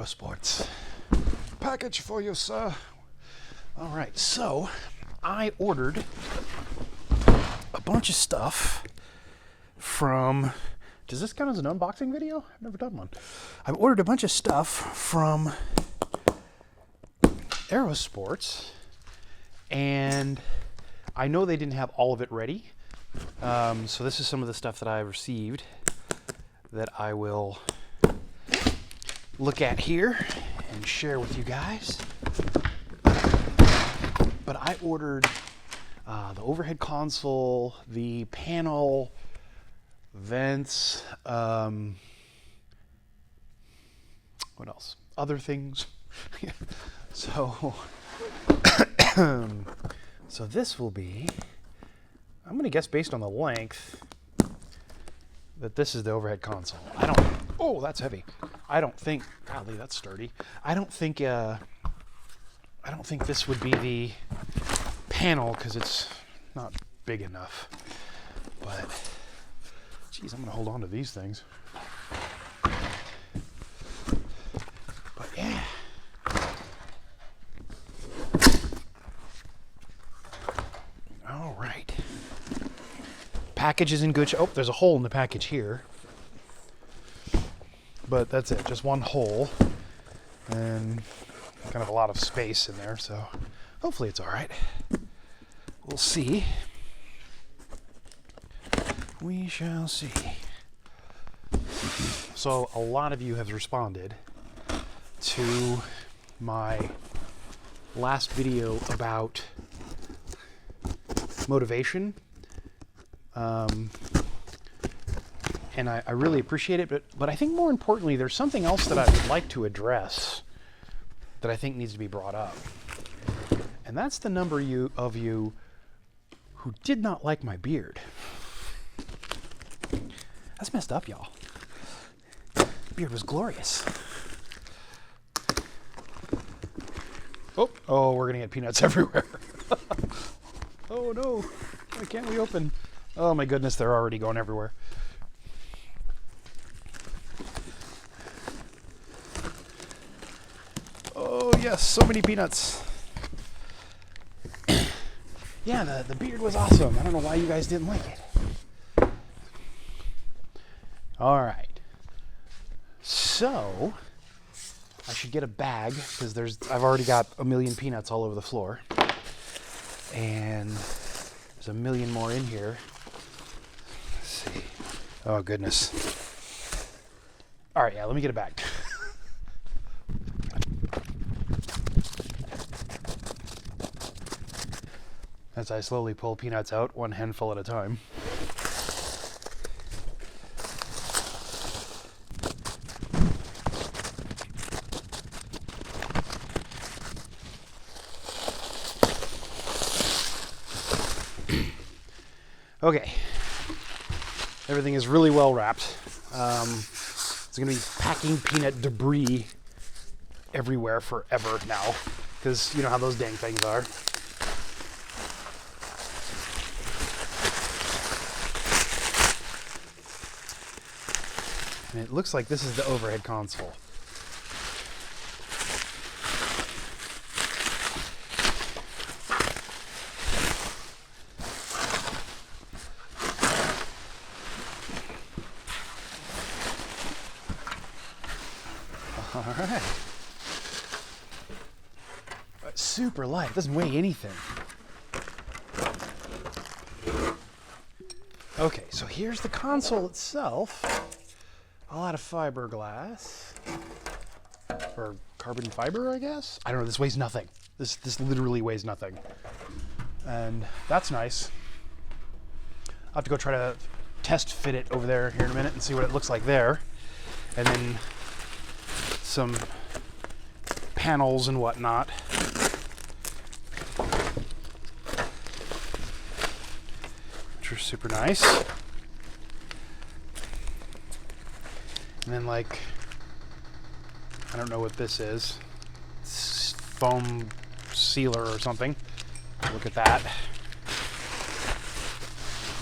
Aerosports. Package for you, sir. All right, so I ordered a bunch of stuff from... Does this count as an unboxing video? I've never done one. I've ordered a bunch of stuff from Aerosports, and I know they didn't have all of it ready. So this is some of the stuff that I received that I will look at here and share with you guys. But I ordered the overhead console, the panel, vents, what else? Other things. So, so this will be, I'm going to guess based on the length, that this is the overhead console. Oh, that's heavy. I don't think, golly, that's sturdy. I don't think this would be the panel because it's not big enough. But, geez, I'm going to hold on to these things. But yeah. All right. Package is in good shape. Oh, there's a hole in the package here. But that's it, just one hole. And kind of a lot of space in there, so hopefully it's all right. We'll see. We shall see. So a lot of you have responded to my last video about motivation. And I really appreciate it, but I think more importantly, there's something else that I would like to address that I think needs to be brought up. And that's the number of you who did not like my beard. That's messed up, y'all. The beard was glorious. Oh, we're gonna get peanuts everywhere. Oh no, why can't we open? Oh my goodness, they're already going everywhere. Oh yes, so many peanuts. Yeah, the beard was awesome. I don't know why you guys didn't like it. All right. So, I should get a bag because I've already got a million peanuts all over the floor. And there's a million more in here. Let's see. Oh goodness. All right, yeah, let me get a bag. As I slowly pull peanuts out, one handful at a time. Okay. Everything is really well wrapped. It's going to be packing peanut debris everywhere forever now, because you know how those dang things are. And it looks like this is the overhead console. All right. It's super light. It doesn't weigh anything. Okay, so here's the console itself. All out of fiberglass. Or carbon fiber, I guess? I don't know, this weighs nothing. This literally weighs nothing. And that's nice. I'll have to go try to test fit it over there here in a minute and see what it looks like there. And then some panels and whatnot. Which are super nice. And then like, I don't know what this is. It's foam sealer or something. Look at that.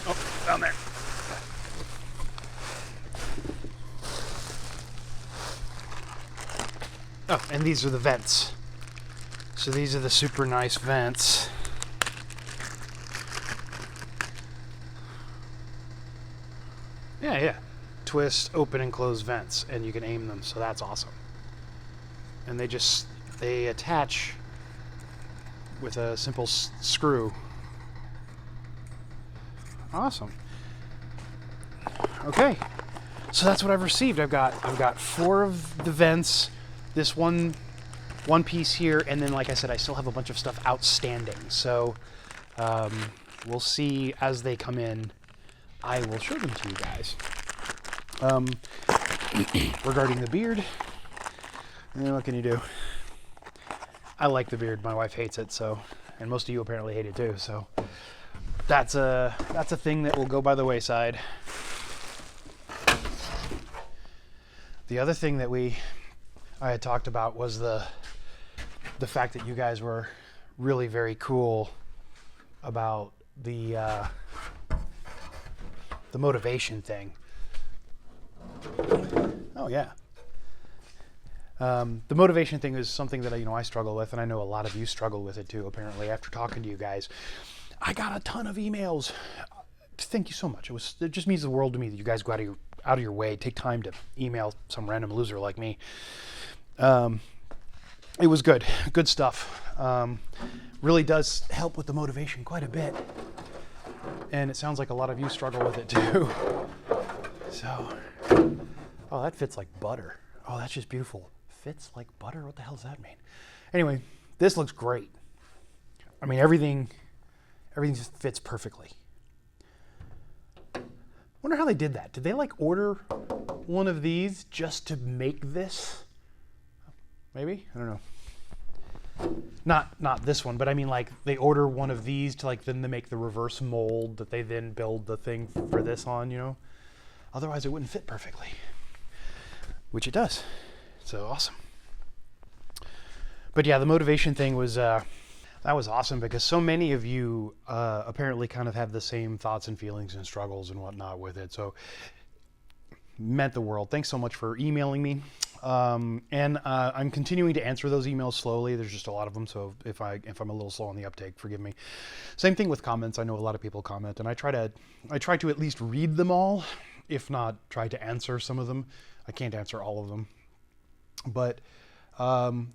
Oh, down there. Oh, and these are the vents. So these are the super nice vents. Yeah. Twist, open, and close vents, and you can aim them, so that's awesome. And they attach with a simple screw. Awesome. Okay, so that's what I've received. I've got 4 of the vents, this one piece here, and then, like I said, I still have a bunch of stuff outstanding. So we'll see as they come in. I will show them to you guys. Regarding the beard, what can you do? I like the beard. My wife hates it, so, and most of you apparently hate it too. So that's a thing that will go by the wayside. The other thing that I had talked about was the fact that you guys were really very cool about the motivation thing. Oh yeah. The motivation thing is something that I struggle with, and I know a lot of you struggle with it too, apparently, after talking to you guys. I got a ton of emails. Thank you so much. It just means the world to me that you guys go out of your way, take time to email some random loser like me. It was good stuff. Really does help with the motivation quite a bit. And it sounds like a lot of you struggle with it too. So, oh, that fits like butter. Oh, that's just beautiful. Fits like butter? What the hell does that mean? Anyway, this looks great. I mean, everything just fits perfectly. Wonder how they did that. Did they like order one of these just to make this? Maybe? I don't know. Not this one, but I mean, like, they order one of these to then to make the reverse mold that they then build the thing for this on, Otherwise it wouldn't fit perfectly. Which it does. So awesome. But yeah, the motivation thing was that was awesome, because so many of you apparently kind of have the same thoughts and feelings and struggles and whatnot with it. So meant the world. Thanks so much for emailing me. And I'm continuing to answer those emails slowly. There's just a lot of them, so if I'm a little slow on the uptake, forgive me. Same thing with comments. I know a lot of people comment, and I try to at least read them all, if not try to answer some of them. I can't answer all of them, but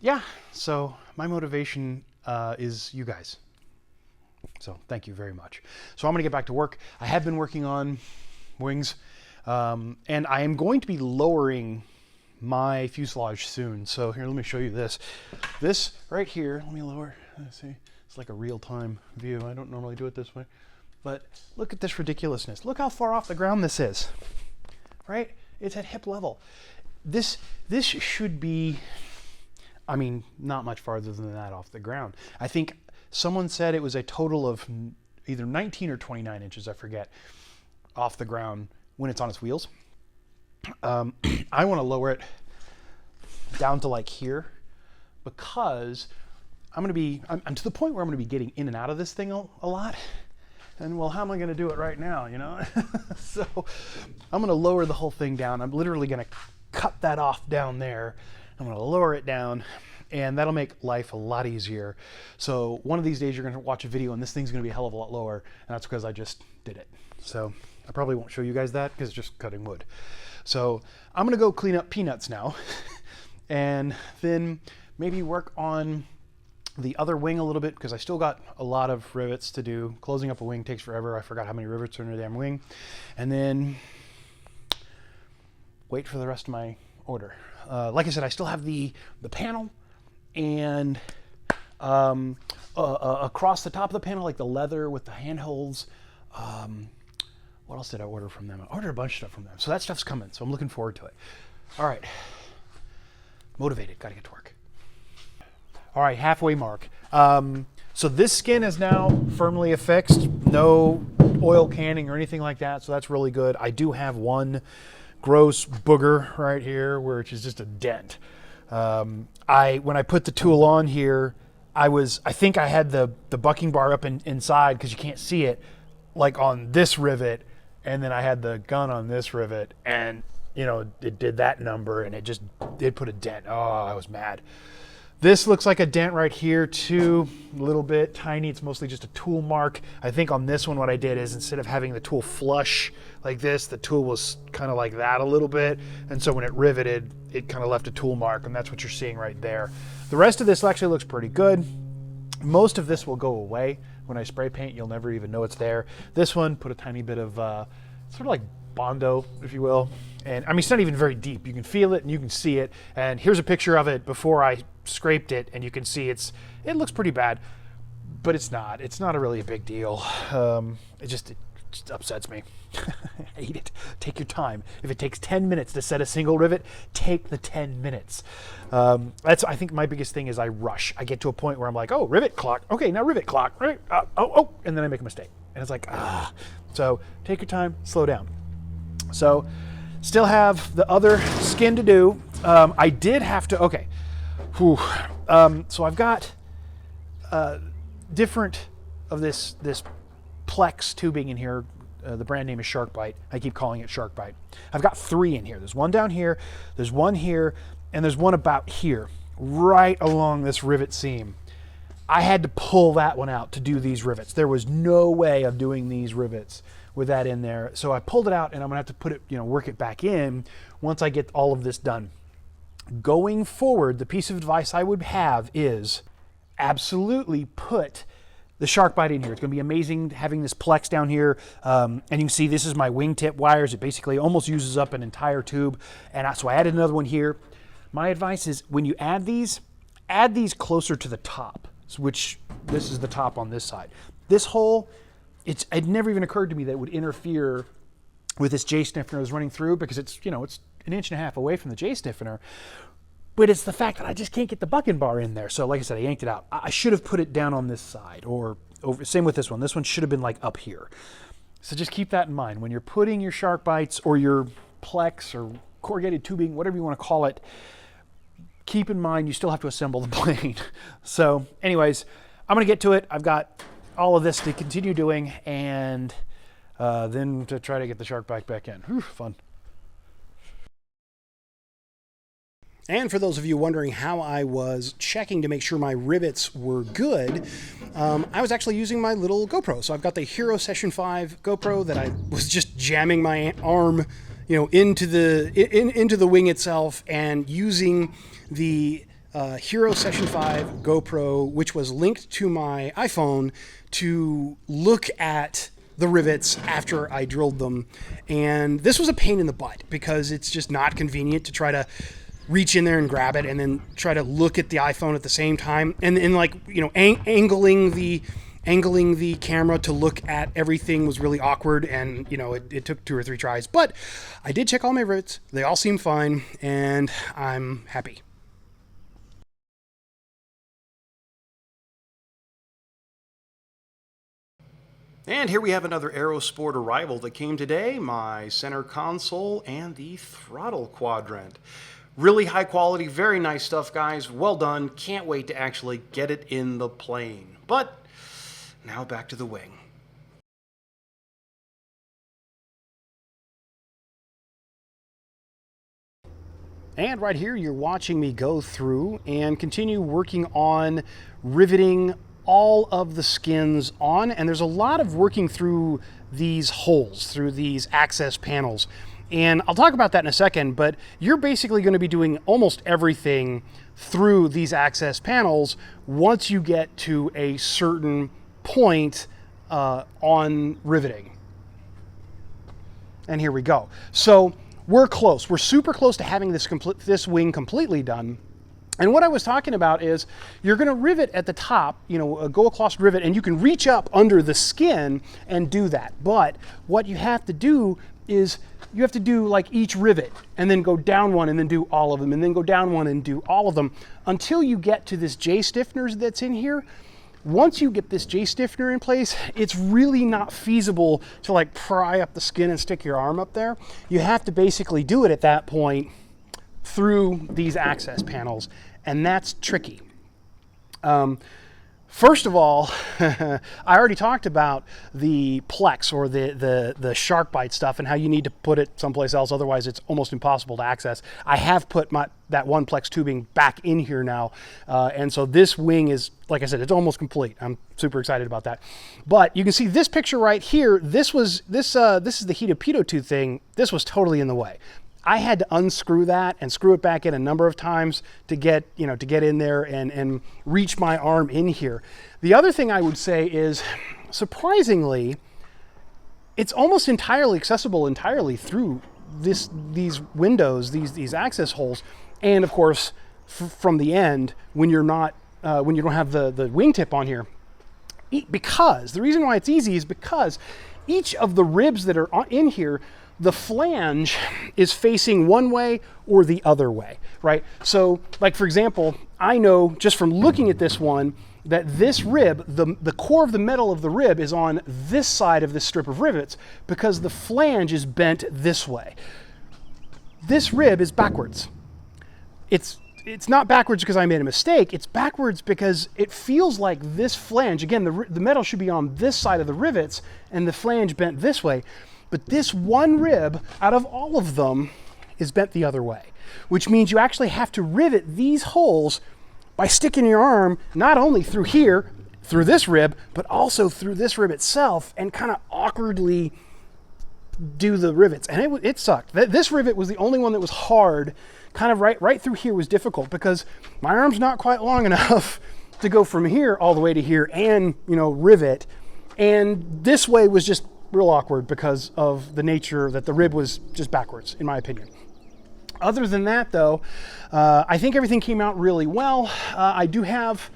yeah. So my motivation is you guys. So thank you very much. So I'm gonna get back to work. I have been working on wings, and I am going to be lowering my fuselage soon. So here, let me show you this. This right here, let me lower. Let's see. It's like a real-time view. I don't normally do it this way, but look at this ridiculousness. Look how far off the ground this is, right? It's at hip level. This should be, I mean, not much farther than that off the ground. I think someone said it was a total of either 19 or 29 inches, I forget, off the ground when it's on its wheels. I want to lower it down to like here, because I'm to the point where I'm going to be getting in and out of this thing a lot. And well, how am I going to do it right now, So I'm going to lower the whole thing down. I'm literally going to cut that off down there. I'm going to lower it down, and that'll make life a lot easier. So one of these days you're going to watch a video and this thing's going to be a hell of a lot lower, and that's because I just did it. So I probably won't show you guys that because it's just cutting wood. So I'm going to go clean up peanuts now and then maybe work on the other wing a little bit, because I still got a lot of rivets to do. Closing up a wing takes forever. I forgot how many rivets are in a damn wing. And then wait for the rest of my order. Like I said, I still have the panel, and across the top of the panel, like the leather with the handholds. What else did I order from them? I ordered a bunch of stuff from them. So that stuff's coming. So I'm looking forward to it. All right. Motivated. Got to get to work. All right. Halfway mark. So this skin is now firmly affixed. No oil canning or anything like that. So that's really good. I do have one gross booger right here, which is just a dent. When I put the tool on here, I think I had the bucking bar up inside, because you can't see it, like on this rivet. And then I had the gun on this rivet, and you know, it did that number and it just did put a dent. Oh, I was mad. This looks like a dent right here too, a little bit tiny. It's mostly just a tool mark. I think on this one what I did is instead of having the tool flush like this, the tool was kind of like that a little bit. And so when it riveted, it kind of left a tool mark, and that's what you're seeing right there. The rest of this actually looks pretty good. Most of this will go away. When I spray paint, you'll never even know it's there. This one, put a tiny bit of sort of like Bondo, if you will. And I mean, it's not even very deep. You can feel it and you can see it. And here's a picture of it before I scraped it, and you can see it looks pretty bad, but it's not. It's not really a big deal. It just upsets me. I hate it. Take your time. If it takes 10 minutes to set a single rivet, take the 10 minutes. That's, I think my biggest thing is I rush. I get to a point where I'm like, oh, rivet clock. Okay, now rivet clock. Right? And then I make a mistake. And it's like, ah. So take your time, slow down. So still have the other skin to do. I did have to, okay. Whew. So I've got different of this Plex tubing in here. The brand name is Sharkbite. I keep calling it Sharkbite. I've got 3 in here. There's one down here, there's one here, and there's one about here, right along this rivet seam. I had to pull that one out to do these rivets. There was no way of doing these rivets with that in there. So I pulled it out, and I'm gonna have to put it, work it back in once I get all of this done. Going forward, the piece of advice I would have is absolutely put the Sharkbite in here. It's going to be amazing having this Plex down here. And you can see this is my wingtip wires. It basically almost uses up an entire tube. And so I added another one here. My advice is when you add these closer to the top, which this is the top on this side. This hole, it never even occurred to me that it would interfere with this J stiffener that's running through, because it's, it's 1.5 inches away from the J stiffener. But it's the fact that I just can't get the bucking bar in there. So like I said, I yanked it out. I should have put it down on this side, or over. Same with this one. This one should have been like up here. So just keep that in mind. When you're putting your Sharkbites or your Plex or corrugated tubing, whatever you want to call it, keep in mind you still have to assemble the plane. So anyways, I'm going to get to it. I've got all of this to continue doing, and then to try to get the Sharkbite back in. Whew, fun. And for those of you wondering how I was checking to make sure my rivets were good, I was actually using my little GoPro. So I've got the Hero Session 5 GoPro that I was just jamming my arm, into the wing itself, and using the Hero Session 5 GoPro, which was linked to my iPhone, to look at the rivets after I drilled them. And this was a pain in the butt because it's just not convenient to try to reach in there and grab it and then try to look at the iPhone at the same time, and angling the camera to look at everything was really awkward, and it took 2 or 3 tries. But I did check all my rivets. They all seem fine, and I'm happy. And here we have another Aerosport arrival that came today, my center console and the throttle quadrant. Really high quality, very nice stuff, guys. Well done. Can't wait to actually get it in the plane. But now back to the wing. And right here, you're watching me go through and continue working on riveting all of the skins on. And there's a lot of working through these holes, through these access panels. And I'll talk about that in a second, but you're basically going to be doing almost everything through these access panels once you get to a certain point on riveting. And here we go. So we're close. We're super close to having this wing completely done. And what I was talking about is you're going to rivet at the top, a go-across rivet, and you can reach up under the skin and do that. But what you have to do is you have to do like each rivet and then go down one and then do all of them, and then go down one and do all of them until you get to this J stiffener that's in here. Once you get this J stiffener in place, it's really not feasible to like pry up the skin and stick your arm up there. You have to basically do it at that point through these access panels, and that's tricky. First of all, I already talked about the plex, or the shark bite stuff, and how you need to put it someplace else, otherwise it's almost impossible to access. I have put that one plex tubing back in here now, and so this wing is, like I said, it's almost complete. I'm super excited about that. But you can see this picture right here. This is the heated Pitot tube thing. This was totally in the way. I had to unscrew that and screw it back in a number of times to get in there and reach my arm in here. The other thing I would say is, surprisingly, it's almost entirely accessible through these windows, these access holes, and of course from the end when you don't have the wingtip on here. Because the reason why it's easy is because each of the ribs that are in here, the flange is facing one way or the other way, right? So, like for example, I know just from looking at this one that this rib, the core of the metal of the rib is on this side of this strip of rivets because the flange is bent this way. This rib is backwards. It's not backwards because I made a mistake. It's backwards because it feels like this flange, again, the metal should be on this side of the rivets and the flange bent this way. But this one rib out of all of them is bent the other way, which means you actually have to rivet these holes by sticking your arm not only through here, through this rib, but also through this rib itself, and kind of awkwardly do the rivets. And it sucked. This rivet was the only one that was hard. Kind of right through here was difficult because my arm's not quite long enough to go from here all the way to here and, rivet. And this way was just real awkward because of the nature that the rib was just backwards, in my opinion. Other than that, though, I think everything came out really well. I do have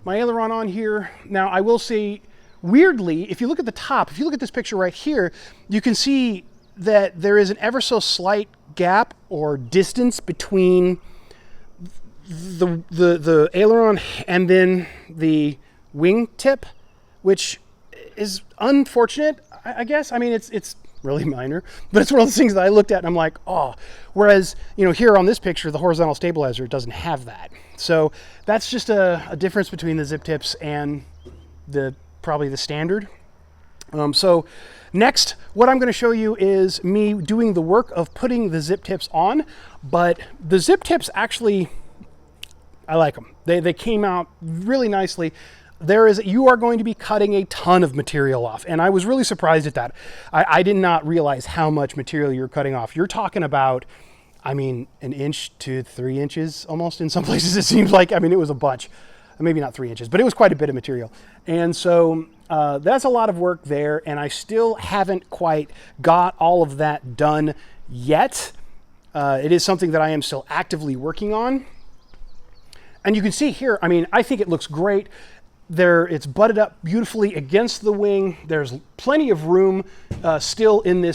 my aileron on here. Now, I will say, weirdly, if you look at the top, if you look at this picture right here, you can see that there is an ever so slight gap or distance between the aileron and then the wingtip, which is unfortunate, I guess. I mean, it's really minor, but it's one of those things that I looked at and I'm like, oh. Whereas, here on this picture, the horizontal stabilizer doesn't have that. So that's just a difference between the zip tips and probably the standard. So next, what I'm going to show you is me doing the work of putting the zip tips on, but the zip tips actually, I like them. They came out really nicely. You are going to be cutting a ton of material off, and I was really surprised at that. I did not realize how much material you're cutting off. You're talking about, an inch to 3 inches almost in some places, it seems like. It was a bunch. Maybe not 3 inches, but it was quite a bit of material. And so that's a lot of work there, and I still haven't quite got all of that done yet. It is something that I am still actively working on. And you can see here, I think it looks great. It's butted up beautifully against the wing. There's plenty of room still in the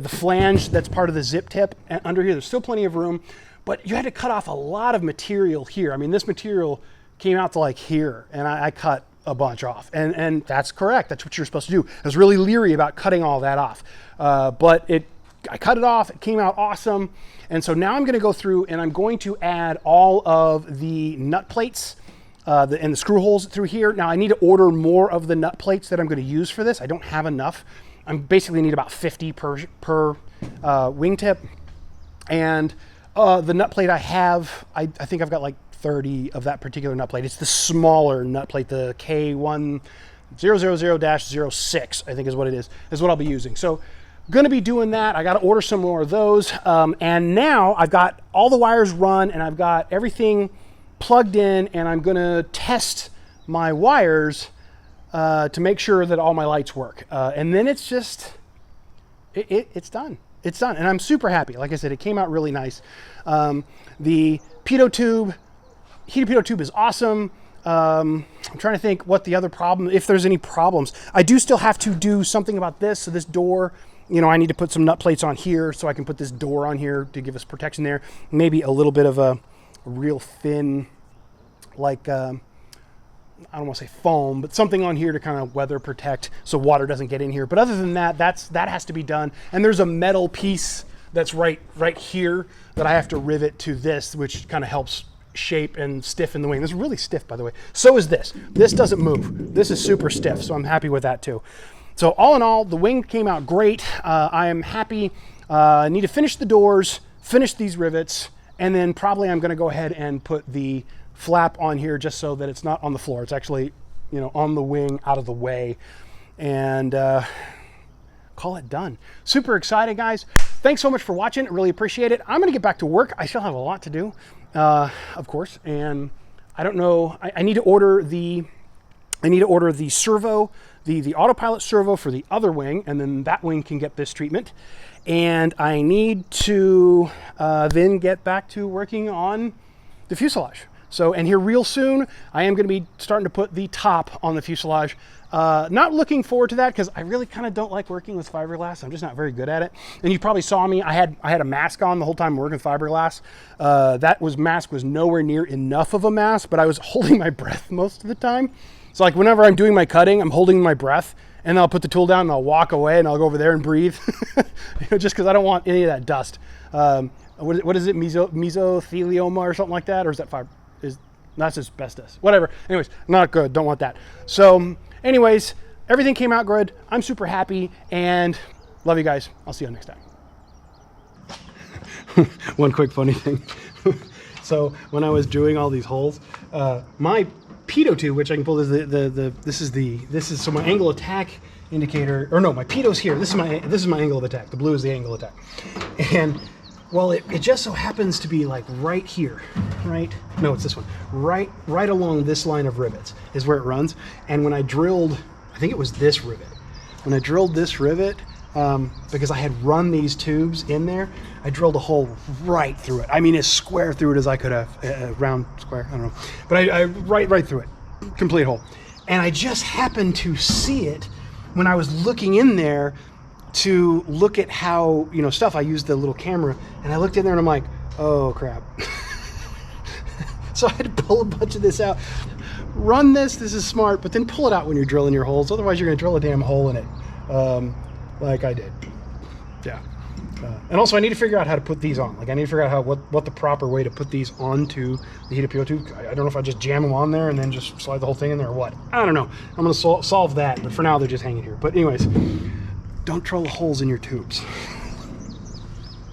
flange that's part of the zip tip. And under here, there's still plenty of room, but you had to cut off a lot of material here. This material came out to like here, and I cut a bunch off. And that's correct. That's what you're supposed to do. I was really leery about cutting all that off, but I cut it off. It came out awesome. And so now I'm going to go through and I'm going to add all of the nut plates and the screw holes through here. Now I need to order more of the nut plates that I'm going to use for this. I don't have enough. I basically need about 50 per wingtip. And the nut plate I have, I think I've got like 30 of that particular nut plate. It's the smaller nut plate, the K1000-06, I think is what it is what I'll be using. So going to be doing that. I got to order some more of those. And now I've got all the wires run and I've got everything plugged in, and I'm going to test my wires to make sure that all my lights work. And then it's just, it's done. It's done. And I'm super happy. Like I said, it came out really nice. The Pitot tube, heated Pitot tube is awesome. I'm trying to think what the other problem, if there's any problems. I do still have to do something about this. So this door, I need to put some nut plates on here so I can put this door on here to give us protection there. Maybe a little bit of a real thin, like, I don't want to say foam, but something on here to kind of weather protect so water doesn't get in here. But other than that, that has to be done. And there's a metal piece that's right here that I have to rivet to this, which kind of helps shape and stiff in the wing. This is really stiff, by the way. So is this. This doesn't move. This is super stiff, so I'm happy with that too. So all in all, the wing came out great. I am happy. I need to finish the doors, finish these rivets, and then probably I'm gonna go ahead and put the flap on here just so that it's not on the floor. It's actually, you know, on the wing, out of the way, and call it done. Super excited, guys. Thanks so much for watching. I really appreciate it. I'm gonna get back to work. I still have a lot to do, of course, and I don't know. I need to order the servo, the autopilot servo for the other wing, and then that wing can get this treatment. And I need to then get back to working on the fuselage. So, and here real soon, I am going to be starting to put the top on the fuselage. Not looking forward to that because I really kind of don't like working with fiberglass. I'm just not very good at it. And you probably saw me, I had a mask on the whole time working with fiberglass. Mask was nowhere near enough of a mask, but I was holding my breath most of the time. So like whenever I'm doing my cutting, I'm holding my breath, and then I'll put the tool down and I'll walk away and I'll go over there and breathe, you know, just because I don't want any of that dust. What is it, mesothelioma or something like that? Or is that fiber? That's asbestos, whatever. Anyways, not good, don't want that. So anyways, everything came out good. I'm super happy and love you guys. I'll see you next time. One quick funny thing. So when I was doing all these holes, my Pitot tube, which I can pull, is this is so my angle of attack indicator, or no, my Pitot's here. This is my angle of attack. The blue is the angle of attack. And well, it just so happens to be like right here, right? No, it's this one. Right along this line of rivets is where it runs. And when I drilled, I think it was this rivet. When I drilled this rivet, because I had run these tubes in there, I drilled a hole right through it. I mean, as square through it as I could have, round square, I don't know. But I right through it, complete hole. And I just happened to see it when I was looking in there to look at how, you know, stuff. I used the little camera and I looked in there and I'm like, oh crap. So I had to pull a bunch of this out. Run this is smart, but then pull it out when you're drilling your holes. Otherwise you're gonna drill a damn hole in it. Like I did. Yeah. And also I need to figure out how to put these on. Like I need to figure out what the proper way to put these onto the heated PO tube. I don't know if I just jam them on there and then just slide the whole thing in there or what. I don't know. I'm gonna solve that, but for now they're just hanging here. But anyways, don't drill holes in your tubes.